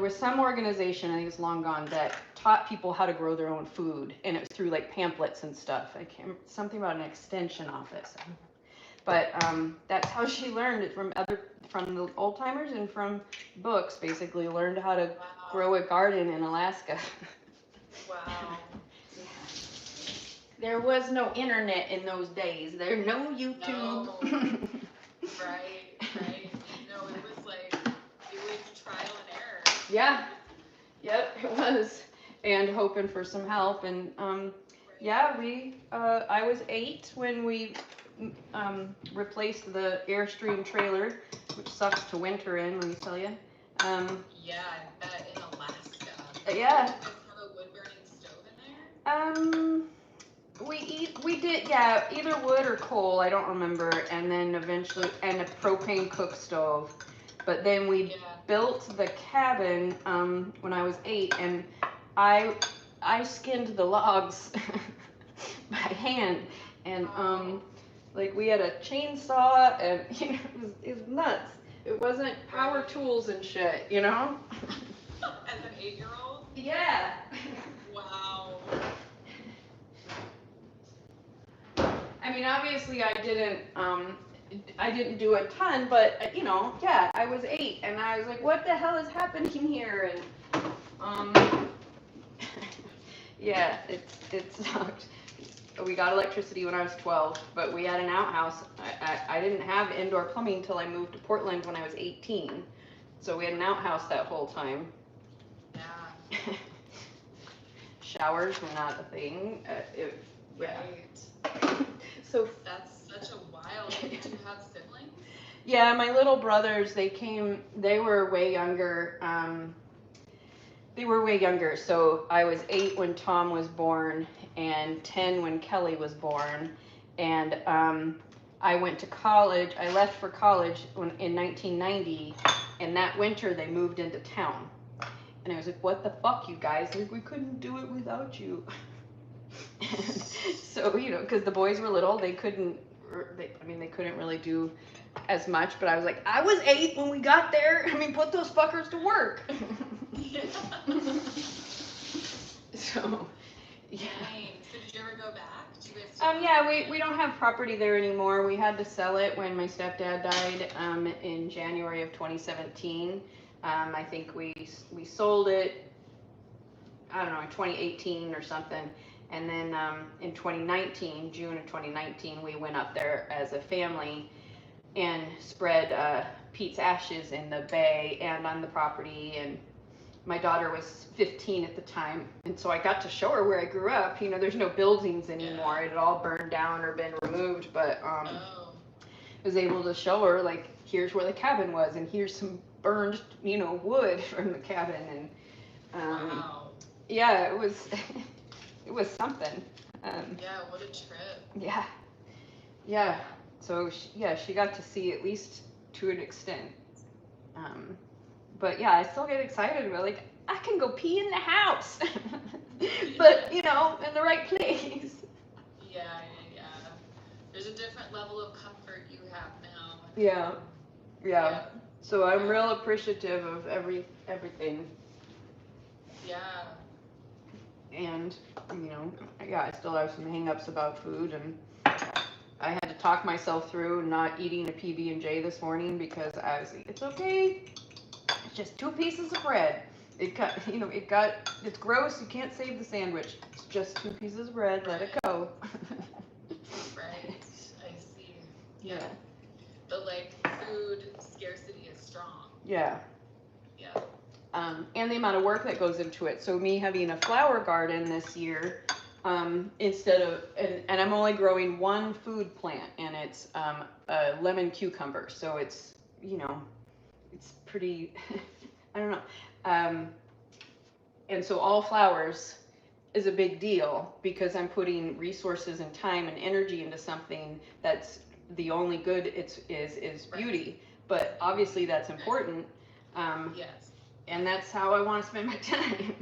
[SPEAKER 2] some organization, I think it's long gone, that taught people how to grow their own food, and it was through like pamphlets and stuff. I can't remember, something about an extension office. But that's how she learned it from the old timers and from books. Basically, learned how to grow a garden in Alaska.
[SPEAKER 1] Wow.
[SPEAKER 2] There was no internet in those days. There's no YouTube.
[SPEAKER 1] No. Right, right. No, it was like, it was trial and error.
[SPEAKER 2] Yeah. Yep, it was. And hoping for some help. And yeah, I was 8 when we replaced the Airstream trailer, which sucks to winter in, let me tell you.
[SPEAKER 1] Yeah, I bet in Alaska.
[SPEAKER 2] Yeah.
[SPEAKER 1] Did you guys have a wood burning stove in there?
[SPEAKER 2] We did, yeah, either wood or coal, I don't remember, and then eventually, and a propane cook stove. But then we built the cabin when I was 8, and I skinned the logs by hand, and like we had a chainsaw, and you know, it was nuts. It wasn't power tools and shit, you know.
[SPEAKER 1] As an 8-year-old?
[SPEAKER 2] Yeah.
[SPEAKER 1] Wow.
[SPEAKER 2] I mean, obviously, I didn't do a ton, but you know, yeah, I was 8, and I was like, what the hell is happening here? And yeah, it sucked. We got electricity when I was 12, but we had an outhouse. I didn't have indoor plumbing until I moved to Portland when I was 18, so we had an outhouse that whole time.
[SPEAKER 1] Yeah.
[SPEAKER 2] Showers were not a thing.
[SPEAKER 1] Right.
[SPEAKER 2] So
[SPEAKER 1] that's such a wild. Did you have siblings?
[SPEAKER 2] Yeah, my little brothers, they were way younger. So I was 8 when Tom was born and 10 when Kelly was born. And I went to college. I left for college in 1990, and that winter they moved into town. And I was like, what the fuck, you guys? Like, we couldn't do it without you. So, you know, because the boys were little, they couldn't really do as much, but I was like, I was 8 when we got there. I mean, put those fuckers to work.
[SPEAKER 1] Yeah.
[SPEAKER 2] So, yeah.
[SPEAKER 1] Dang. So did you ever go back? Did you guys
[SPEAKER 2] Yeah, we don't have property there anymore. We had to sell it when my stepdad died in January of 2017. I think we sold it, I don't know, in 2018 or something. And then in 2019, June of 2019, we went up there as a family and spread Pete's ashes in the bay and on the property. And my daughter was 15 at the time, and so I got to show her where I grew up. You know, there's no buildings anymore.
[SPEAKER 1] Yeah.
[SPEAKER 2] It had all burned down or been removed, but was able to show her, like, here's where the cabin was, and here's some burned, you know, wood from the cabin. And
[SPEAKER 1] wow.
[SPEAKER 2] Yeah, it was it was something.
[SPEAKER 1] Yeah, what a trip.
[SPEAKER 2] Yeah. Yeah. So she got to see at least to an extent. But yeah, I still get excited about, like, I can go pee in the house, but you know, in the right place.
[SPEAKER 1] Yeah. There's a different level of comfort you have now.
[SPEAKER 2] Yeah. So I'm real appreciative of everything.
[SPEAKER 1] Yeah.
[SPEAKER 2] And you know, yeah, I still have some hang-ups about food, and I had to talk myself through not eating a PB&J this morning because I was like, it's okay. It's just 2 pieces of bread. It's gross. You can't save the sandwich. It's just 2 pieces of bread. Let it go.
[SPEAKER 1] Right. I see.
[SPEAKER 2] Yeah.
[SPEAKER 1] But like, food scarcity is strong.
[SPEAKER 2] Yeah.
[SPEAKER 1] Yeah.
[SPEAKER 2] And the amount of work that goes into it. So me having a flower garden this year, instead of, and I'm only growing 1 food plant, and it's a lemon cucumber. So it's, you know, it's pretty, I don't know. And so all flowers is a big deal because I'm putting resources and time and energy into something that's the only good is beauty. But obviously that's important.
[SPEAKER 1] Yes.
[SPEAKER 2] And that's how I want to spend my time.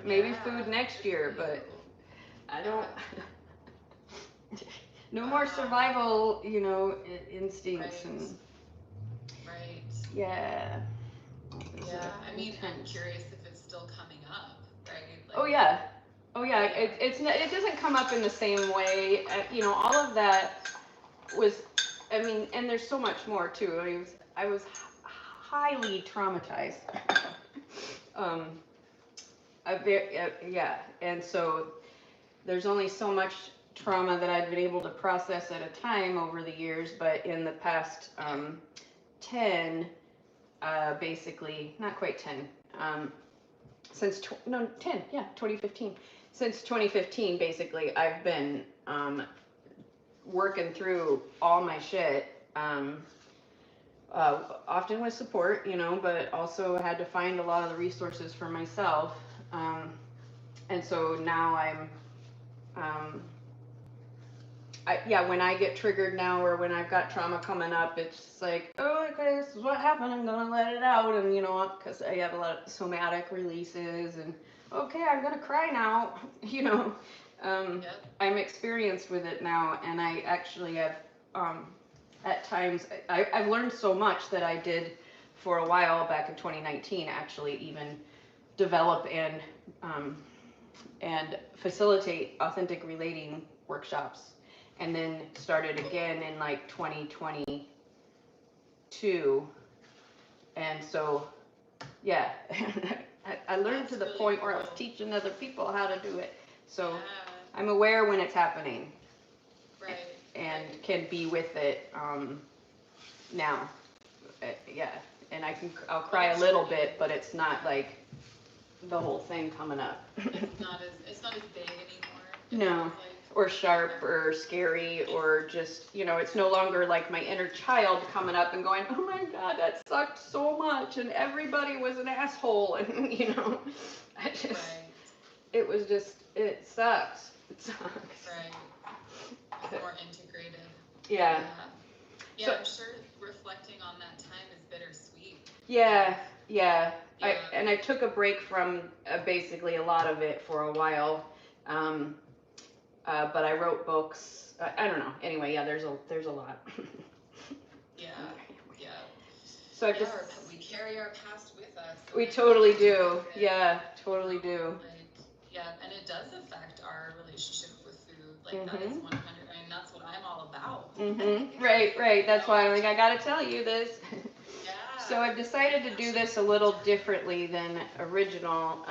[SPEAKER 2] Maybe food next year, but I don't. No more survival, you know, instincts.
[SPEAKER 1] Right.
[SPEAKER 2] Yeah.
[SPEAKER 1] Yeah. I mean, I'm curious if it's still coming up, right? Like,
[SPEAKER 2] oh yeah. It doesn't come up in the same way. You know, all of that was. I mean, and there's so much more too. I was highly traumatized. Yeah, and so there's only so much trauma that I'd been able to process at a time over the years, but in the past 10, basically, not quite 10, since, 2015. Since 2015, basically, I've been working through all my shit, often with support, but also had to find a lot of the resources for myself. And so now when I get triggered now, or when I've got trauma coming up, it's just like, oh, okay, this is what happened, I'm gonna let it out, and because I have a lot of somatic releases, and okay, I'm gonna cry now, Yep. I'm experienced with it now, and I actually have, at times, I've learned so much that I did for a while back in 2019, actually even develop and facilitate authentic relating workshops, and then started again in like 2022, and so yeah, I learned to the point where I was teaching other people how to do it, so I'm aware when it's happening, right, and can be with it now, and I'll cry a little bit, but it's not like the whole thing coming up.
[SPEAKER 1] It's not as big anymore.
[SPEAKER 2] No, or sharp or scary, or just, it's no longer like my inner child coming up and going, oh my God, that sucked so much, and everybody was an asshole, and I just, it was just, it sucks. It sucks.
[SPEAKER 1] Right. It's more integrated.
[SPEAKER 2] Yeah.
[SPEAKER 1] Yeah, so, I'm sure reflecting on that time is bittersweet.
[SPEAKER 2] Yeah. I took a break from basically a lot of it for a while, but I wrote books. I don't know. Anyway, yeah, there's a lot.
[SPEAKER 1] Yeah.
[SPEAKER 2] So
[SPEAKER 1] we carry our past with us.
[SPEAKER 2] We totally do. Yeah, totally do.
[SPEAKER 1] And it does affect our relationship with food. Like that is 100. I mean, that's what I'm all about.
[SPEAKER 2] Right. That's why I'm like, I gotta tell you this. So I've decided to do this a little differently than original,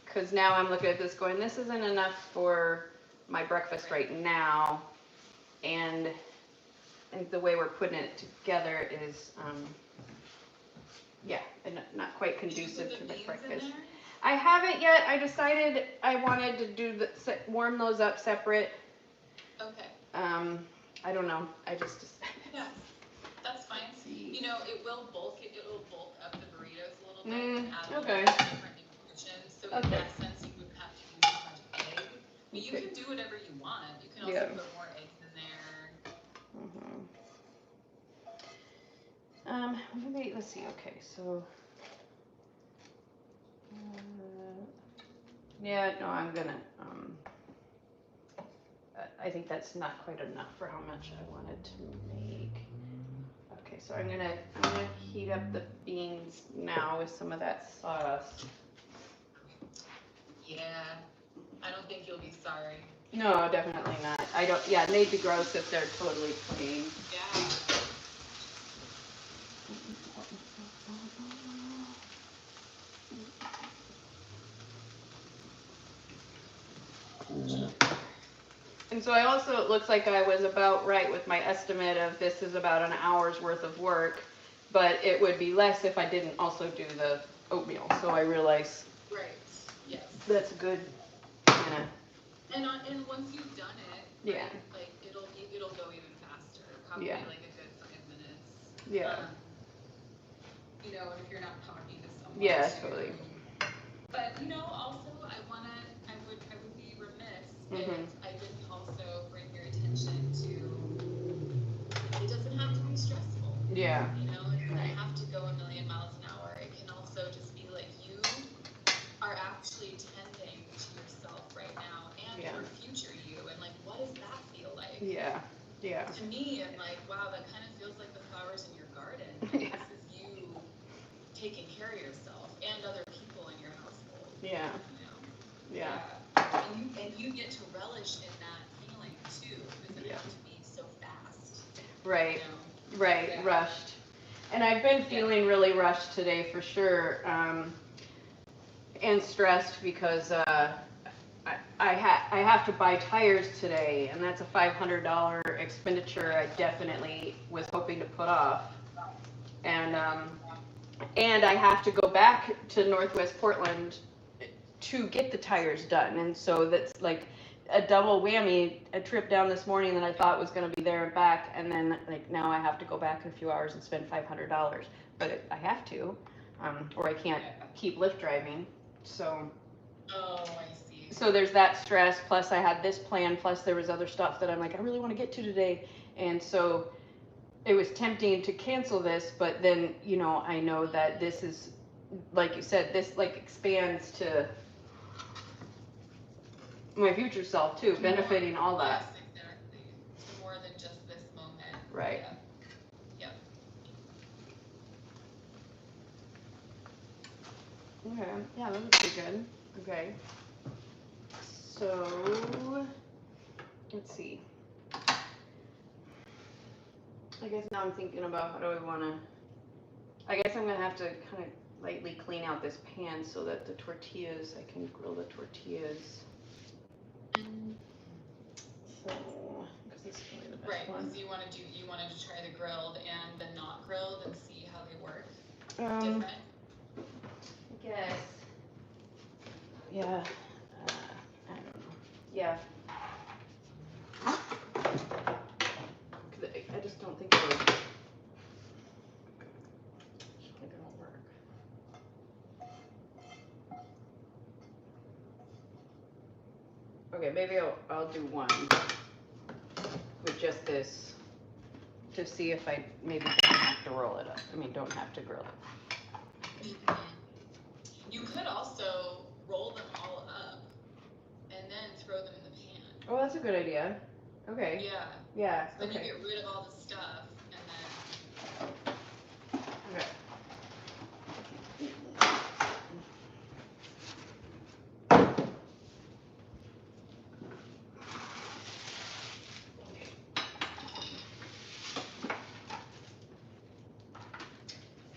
[SPEAKER 2] because now I'm looking at this going, this isn't enough for my breakfast right now, and I think the way we're putting it together is, not quite conducive to the breakfast. I haven't yet. I decided I wanted to warm those up separate.
[SPEAKER 1] Okay.
[SPEAKER 2] I don't know. I just.
[SPEAKER 1] Yeah. That's fine. It will bulk up the burritos a little bit and add a little different nutrition. So in that sense, you wouldn't have to use as much egg. But you can do whatever you want. You can also put more eggs in there.
[SPEAKER 2] Let's see. Okay, so. I'm gonna. I think that's not quite enough for how much I wanted to make. Okay, so I'm gonna heat up the beans now with some of that sauce.
[SPEAKER 1] Yeah, I don't think you'll be sorry.
[SPEAKER 2] No, definitely not. I don't. Yeah, they'd be gross if they're totally plain.
[SPEAKER 1] Yeah.
[SPEAKER 2] And so it looks like I was about right with my estimate of this is about an hour's worth of work, but it would be less if I didn't also do the oatmeal. So I realize.
[SPEAKER 1] Right. Yes.
[SPEAKER 2] That's good.
[SPEAKER 1] And once you've done it, like it'll go even faster. Probably like a good 5 minutes.
[SPEAKER 2] Yeah.
[SPEAKER 1] If you're not talking to someone.
[SPEAKER 2] Yeah, totally.
[SPEAKER 1] But also I would be remiss if I didn't also bring your attention to it doesn't have to be stressful.
[SPEAKER 2] Yeah.
[SPEAKER 1] It doesn't have to go a million miles an hour. It can also just be like you are actually tending to yourself right now and your future you, and like what does that feel like?
[SPEAKER 2] Yeah.
[SPEAKER 1] To me, I'm like, wow, that kind of feels like the flowers in your garden. Like, this is you taking care of yourself and other people in your household.
[SPEAKER 2] Yeah.
[SPEAKER 1] And you get to relish in that feeling too. It doesn't have to be so fast.
[SPEAKER 2] Right. Rushed. And I've been feeling really rushed today for sure, and stressed because I I have to buy tires today, and that's a $500 expenditure I definitely was hoping to put off. And I have to go back to Northwest Portland to get the tires done, and so that's like a double whammy. A trip down this morning that I thought was going to be there and back, and then like now I have to go back in a few hours and spend $500. But I have to, or I can't keep Lyft driving. So.
[SPEAKER 1] Oh, I see.
[SPEAKER 2] So there's that stress. Plus I had this plan. Plus there was other stuff that I'm like, I really want to get to today, and so it was tempting to cancel this. But then I know that this is, like you said, this like expands to my future self too, benefiting all that.
[SPEAKER 1] Yes, exactly. To more than just this moment.
[SPEAKER 2] Right.
[SPEAKER 1] Yep.
[SPEAKER 2] Okay. Yeah, that was pretty good. Okay. So let's see. I guess now I'm thinking about how do I want to. I guess I'm gonna have to kind of lightly clean out this pan so that the tortillas, I can grill the tortillas. So, because this is really the best one.
[SPEAKER 1] Right, because you wanted to try the grilled and the not grilled and see how they work.
[SPEAKER 2] Different.
[SPEAKER 1] I
[SPEAKER 2] guess. Yeah. I don't know. Yeah. I just don't think it'll work. Okay, maybe I'll do one with just this to see if I maybe don't have to roll it up. I mean, don't have to grill it.
[SPEAKER 1] You could also roll them all up and then throw them in the pan.
[SPEAKER 2] Oh, that's a good idea. Okay.
[SPEAKER 1] Yeah.
[SPEAKER 2] Yeah.
[SPEAKER 1] Then
[SPEAKER 2] okay.
[SPEAKER 1] you get rid of all the stuff and then.
[SPEAKER 2] Okay.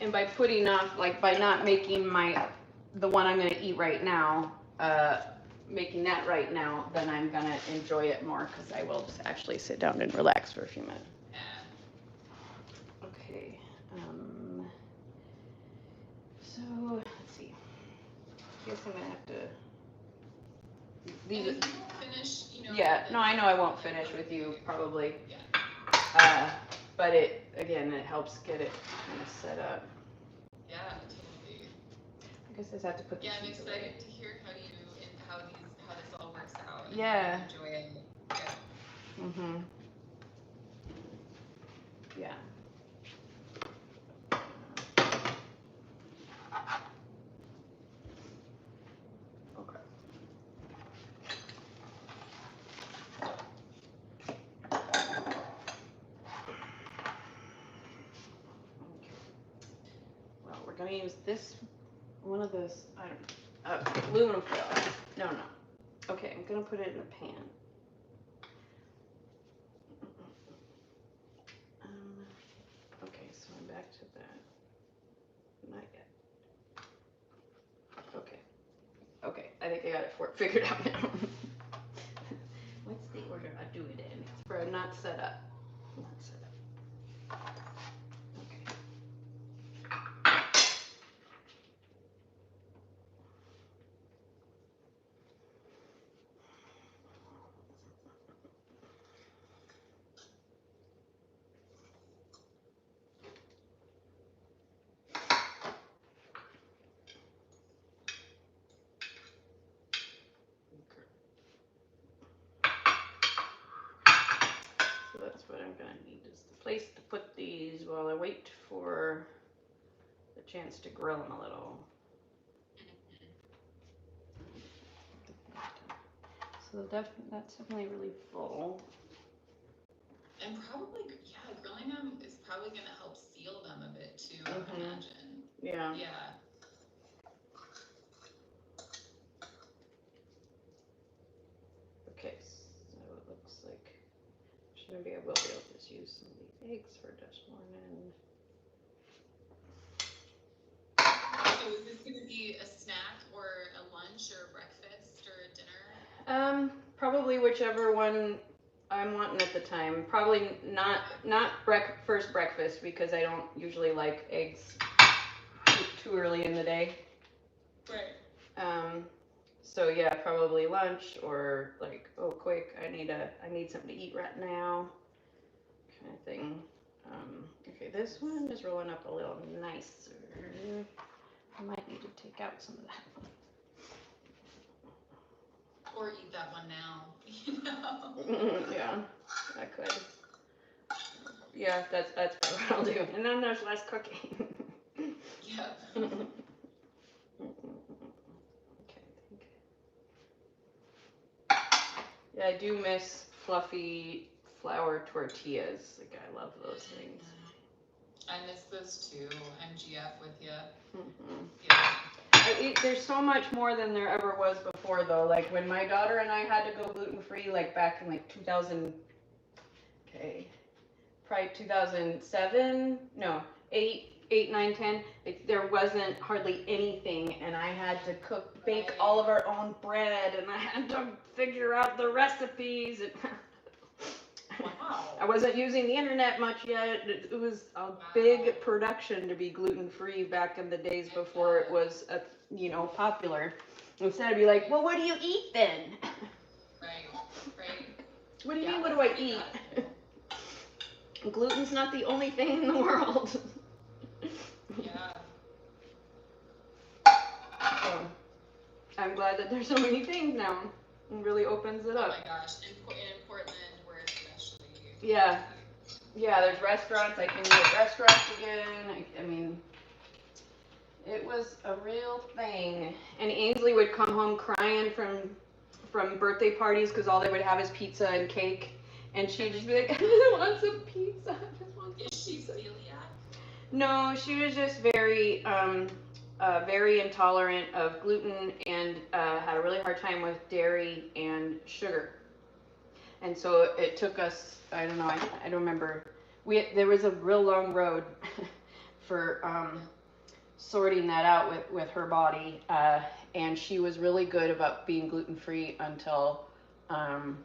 [SPEAKER 2] And by putting off, like by not making the one I'm going to eat right now, making that right now, then I'm going to enjoy it more because I will just actually sit down and relax for a few minutes. Okay. So let's see. I guess I'm going to have to.
[SPEAKER 1] These. And if you won't finish,
[SPEAKER 2] Yeah. No, I know I won't finish with you probably.
[SPEAKER 1] Yeah.
[SPEAKER 2] But it helps get it kind of set up.
[SPEAKER 1] Yeah, totally.
[SPEAKER 2] I guess I just have to put the
[SPEAKER 1] cheese
[SPEAKER 2] away.
[SPEAKER 1] I'm excited to hear how this all works out. And
[SPEAKER 2] Yeah.
[SPEAKER 1] Enjoy it. Yeah.
[SPEAKER 2] Mhm. Yeah. Okay. Well, we're gonna use this one of those. I don't know. Aluminum foil. No. Okay, I'm gonna put it in the pan. Okay, so I'm back to that. Not yet. Okay, I think I got it figured out now. What's the order I do it in? It's for not set up. Okay. So that's what I'm gonna need is the place to put these while I wait for the chance to grill them a little. So that's definitely really full.
[SPEAKER 1] And probably, grilling them is probably going to help seal them a bit too, I would imagine.
[SPEAKER 2] Yeah.
[SPEAKER 1] Yeah.
[SPEAKER 2] Okay, so it looks like maybe I will be able to just use some of these eggs for this morning.
[SPEAKER 1] So is this going to be a snack or a lunch or a breakfast or a dinner?
[SPEAKER 2] Probably whichever one I'm wanting at the time. Probably not first breakfast because I don't usually like eggs too early in the day.
[SPEAKER 1] Right.
[SPEAKER 2] So yeah, probably lunch or like, oh quick, I need something to eat right now, kind of thing. Okay, this one is rolling up a little nicer. I might need to take out some of that.
[SPEAKER 1] Or eat that one now, you know?
[SPEAKER 2] Yeah, I could. Yeah, that's probably what I'll do. And then there's less cooking.
[SPEAKER 1] Yep.
[SPEAKER 2] Okay, yeah, I do miss fluffy flour tortillas. Like, I love those things.
[SPEAKER 1] I miss those too. I'm GF with you.
[SPEAKER 2] Yeah. There's so much more than there ever was before, though. Like when my daughter and I had to go gluten free, like back in like 2000, probably 2007, no, 8, 9, 10. Like, there wasn't hardly anything, and I had to bake all of our own bread, and I had to figure out the recipes. And
[SPEAKER 1] wow.
[SPEAKER 2] I wasn't using the internet much yet. It was a big production to be gluten free back in the days before it was, popular. Instead, I'd be like, well, what do you eat then?
[SPEAKER 1] Right.
[SPEAKER 2] What do you mean, what do I eat? Gluten's not the only thing in the world.
[SPEAKER 1] Yeah.
[SPEAKER 2] So, I'm glad that there's so many things now. It really opens it up.
[SPEAKER 1] Oh my gosh, in Portland, we're especially.
[SPEAKER 2] Yeah, there's restaurants. I can eat at restaurants again. I mean, it was a real thing. And Ainsley would come home crying from birthday parties because all they would have is pizza and cake. And she'd just be like, I just want some pizza. I just want some
[SPEAKER 1] Is she celiac?
[SPEAKER 2] No, she was just very, very intolerant of gluten and had a really hard time with dairy and sugar. And so it took us, I don't know, I don't remember. There was a real long road for sorting that out with her body. And she was really good about being gluten-free until, and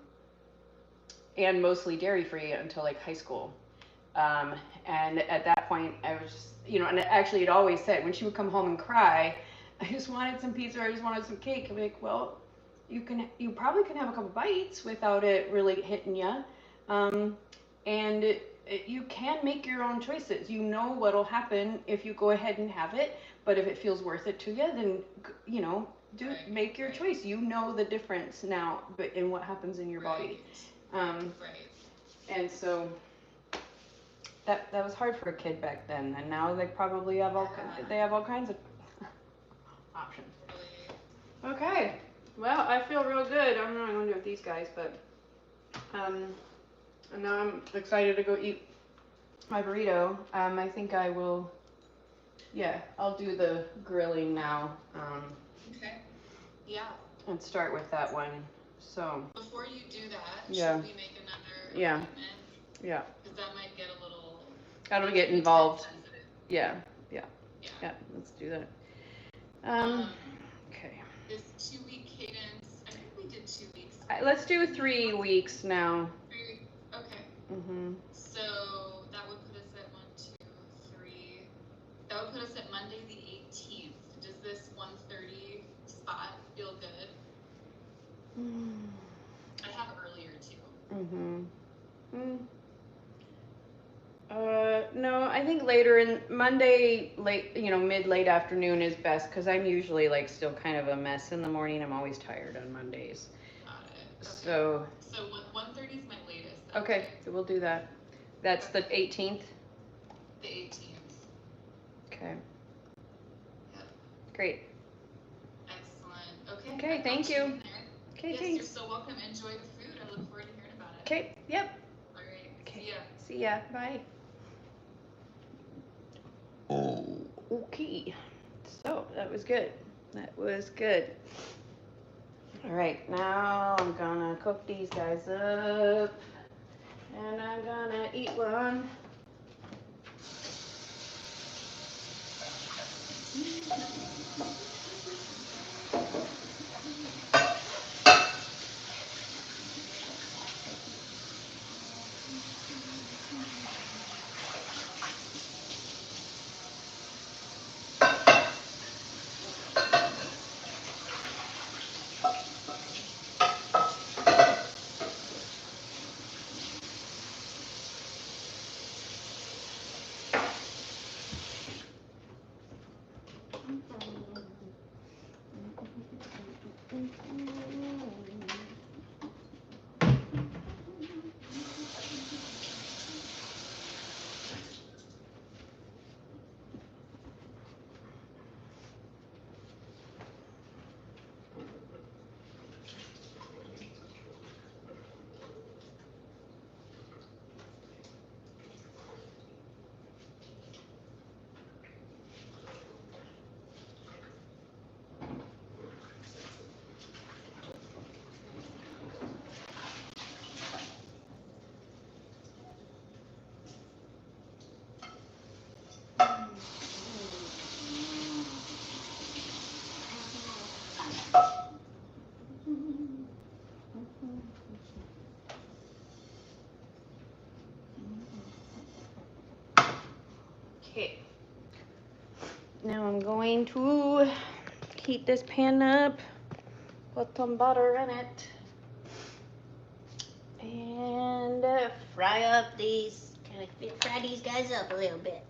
[SPEAKER 2] mostly dairy-free until like high school. And at that point, I was just, and actually, it always said when she would come home and cry, I just wanted some pizza, or I just wanted some cake. I'd be like, well, you probably can have a couple bites without it really hitting you, and you can make your own choices. You know what'll happen if you go ahead and have it, but if it feels worth it to you, then make your choice. You know the difference now, but in what happens in your body. And so that was hard for a kid back then, and now they probably have all kinds of options. Okay, well, I feel real good. I don't know what I'm gonna do with these guys, but and now I'm excited to go eat my burrito. I think I will. Yeah, I'll do the grilling now.
[SPEAKER 1] Okay. Yeah.
[SPEAKER 2] And start with that one. So.
[SPEAKER 1] Before you do that,
[SPEAKER 2] yeah.
[SPEAKER 1] Should we make another appointment?
[SPEAKER 2] Yeah.
[SPEAKER 1] Because that might get a little.
[SPEAKER 2] That'll get involved.
[SPEAKER 1] Sensitive.
[SPEAKER 2] Yeah. Let's do that. Okay.
[SPEAKER 1] This 2-week cadence. I think we did 2 weeks.
[SPEAKER 2] Let's do 3 weeks now.
[SPEAKER 1] 3. Okay.
[SPEAKER 2] Mhm.
[SPEAKER 1] So that would put us at 1, 2, 3. That would put us at Monday the 18th. Does this 1:30 spot feel good? I have earlier too.
[SPEAKER 2] No, I think later in Monday, mid-late afternoon is best because I'm usually like still kind of a mess in the morning. I'm always tired on Mondays.
[SPEAKER 1] Got it. Okay.
[SPEAKER 2] So
[SPEAKER 1] 1:30 is my latest.
[SPEAKER 2] Okay, so we'll do that. That's the 18th?
[SPEAKER 1] The 18th.
[SPEAKER 2] Okay.
[SPEAKER 1] Yep.
[SPEAKER 2] Great.
[SPEAKER 1] Excellent.
[SPEAKER 2] Okay, thank you. Okay,
[SPEAKER 1] yes,
[SPEAKER 2] thanks.
[SPEAKER 1] You're so welcome. Enjoy the food. I look forward to hearing about it.
[SPEAKER 2] Okay, yep.
[SPEAKER 1] All right.
[SPEAKER 2] Okay.
[SPEAKER 1] See ya.
[SPEAKER 2] See ya. Bye. Okay. So that was good. All right, now I'm gonna cook these guys up, and I'm gonna eat one. Okay. Now I'm going to heat this pan up, put some butter in it, and
[SPEAKER 3] Fry up these, fry these guys up a little bit.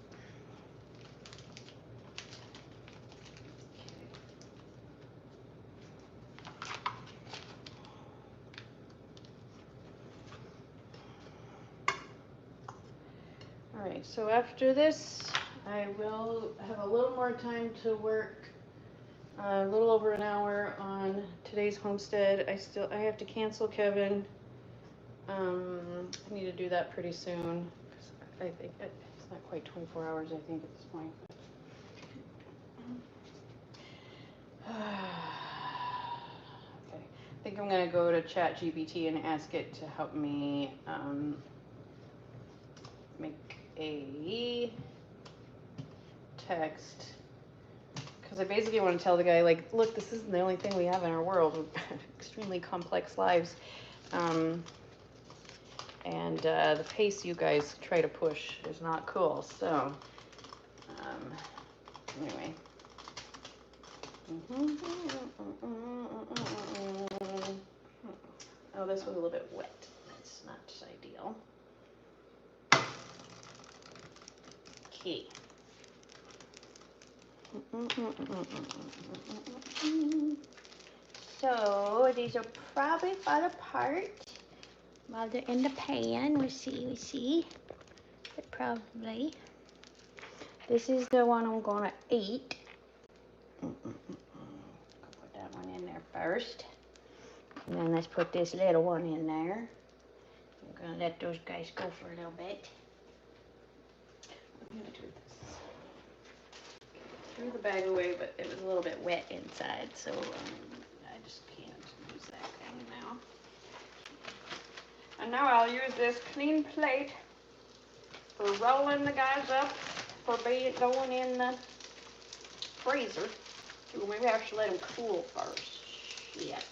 [SPEAKER 2] All right, so after this, I will have a little more time to work, a little over an hour on today's homestead. I have to cancel Kevin. I need to do that pretty soon, 'cause I think it's not quite 24 hours, I think, at this point. Okay, I think I'm gonna go to ChatGPT and ask it to help me make a text, because I basically want to tell the guy, like, look, this isn't the only thing we have in our world. We have extremely complex lives, and the pace you guys try to push is not cool. So anyway. Oh, this was a little bit wet. That's not ideal. Okay.
[SPEAKER 3] So these will probably fall apart while they're in the pan. We see. But probably. This is the one I'm gonna eat. Put that one in there first. And then let's put this little one in there. I'm gonna let those guys go for a little bit.
[SPEAKER 2] I'm gonna do this. Threw the bag away, but it was a little bit wet inside, so I just can't use that thing now. And now I'll use this clean plate for rolling the guys up for going in the freezer. So maybe I should let them cool first. Yeah.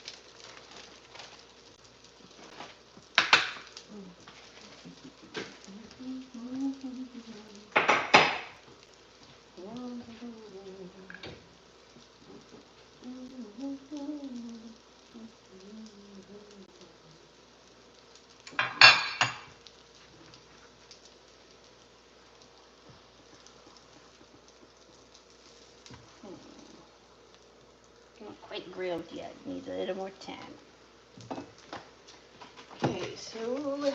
[SPEAKER 3] Not quite grilled yet. Needs a little more time.
[SPEAKER 2] Okay, so I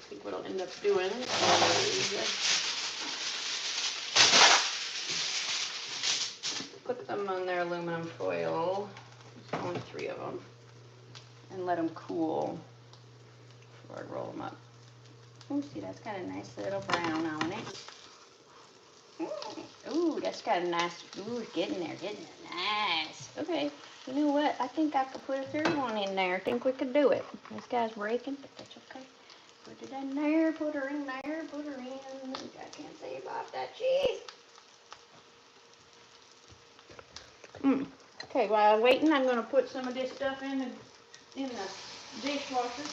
[SPEAKER 2] think what I'll end up doing is put them on their aluminum foil. There's only 3 of them, and let them cool before I roll them up.
[SPEAKER 3] Oh, see, that's got a nice little brown on it. Ooh, that's got a nice, ooh, getting there. Nice. Okay, you know what? I think I could put a third one in there. I think we could do it. This guy's breaking, but that's okay. Put it in there, put her in there, put her in. I can't save off that cheese.
[SPEAKER 2] Okay, while I'm waiting, I'm going to put some of this stuff in the dishwasher.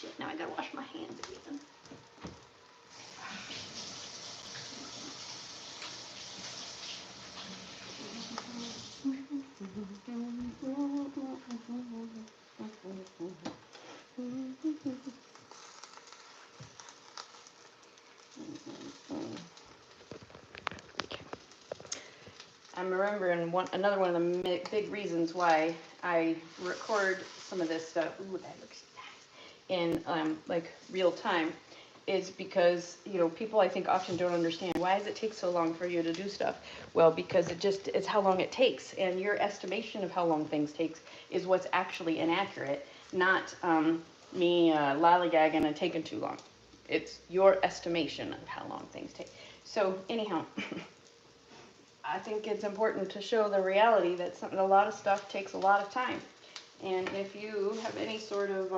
[SPEAKER 3] Shit, now I gotta wash my hands again.
[SPEAKER 2] I'm remembering another one of the big reasons why I record some of this stuff. Ooh, that looks nice. In like real time, is because, you know, people I think often don't understand, why does it take so long for you to do stuff? Well, because it's how long it takes, and your estimation of how long things takes is what's actually inaccurate, not me lollygagging and taking too long. It's your estimation of how long things take. So anyhow, I think it's important to show the reality that a lot of stuff takes a lot of time. And if you have any sort of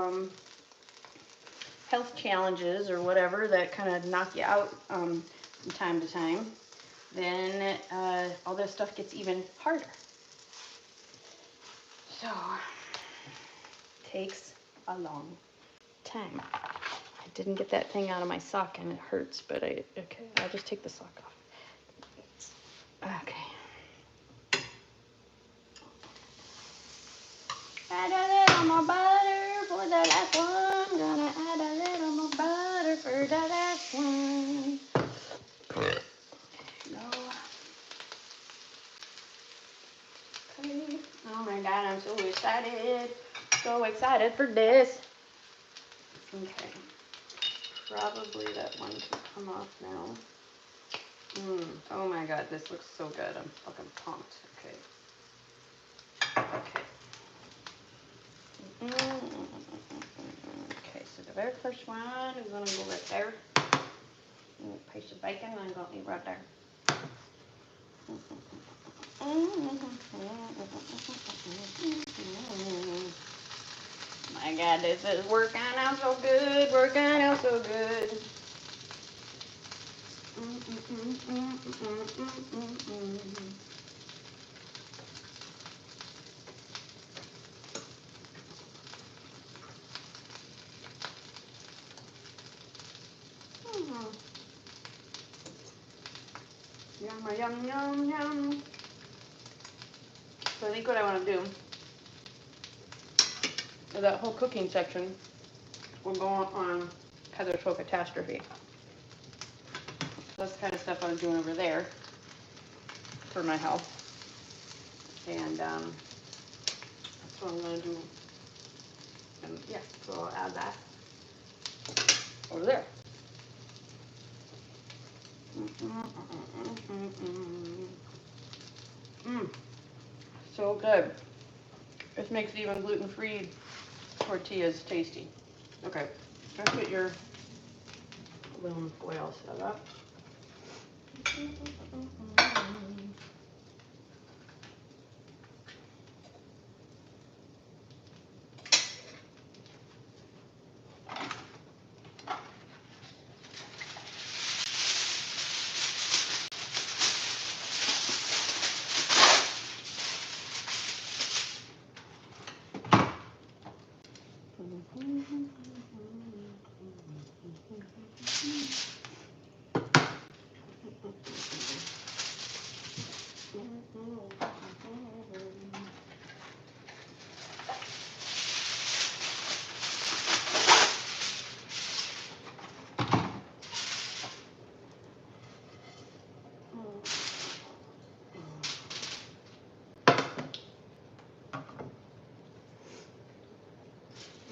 [SPEAKER 2] health challenges or whatever that kind of knock you out from time to time, then all this stuff gets even harder. So, takes a long time. I didn't get that thing out of my sock and it hurts, but okay, I'll just take the sock off. Okay. Add a little more butter for the last one. Gonna add a little more butter for the last one. No. Okay. Oh my God, I'm so excited. So excited for this. Okay. Probably that one can come off now. Oh my God, this looks so good. I'm fucking pumped. Okay. Okay. Okay, so the very first one is gonna go right there. A piece of bacon I'm gonna eat right there. My God, this is working out so good, working out so good. Yum, yum, yum, yum. So I think what I want to do is that whole cooking section will go on Heather's Whole Catastrophe. So that's the kind of stuff I'm doing over there for my health. And that's what I'm going to do. And yeah, so I'll add that over there. So good. This makes even gluten-free tortillas tasty. Okay, let's get your aluminum foil set up.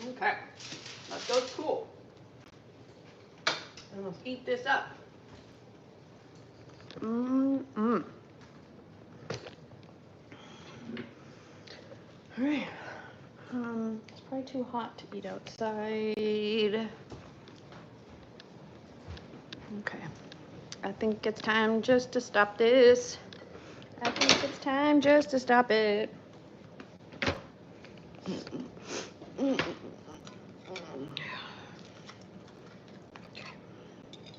[SPEAKER 2] Okay, let's go to school. And let's eat this up. All right. It's probably too hot to eat outside. Okay. I think it's time just to stop this. I think it's time just to stop it. Okay.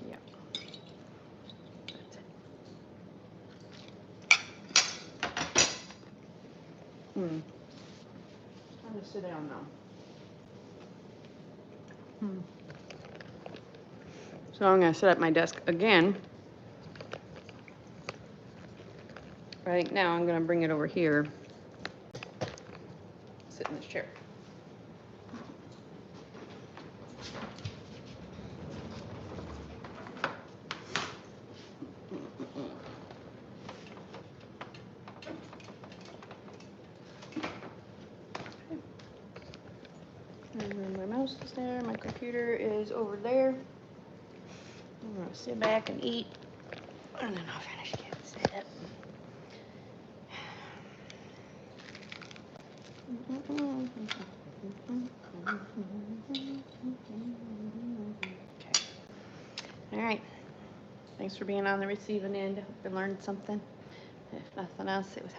[SPEAKER 2] Yeah. Time to sit down now. So I'm going to set up my desk again. Right now I'm going to bring it over here. Sit in this chair. And my mouse is there, my computer is over there. I'm gonna sit back and eat, and then I'll finish getting set up. Okay. All right. Thanks for being on the receiving end. Hope you learned something.
[SPEAKER 3] If nothing else, it was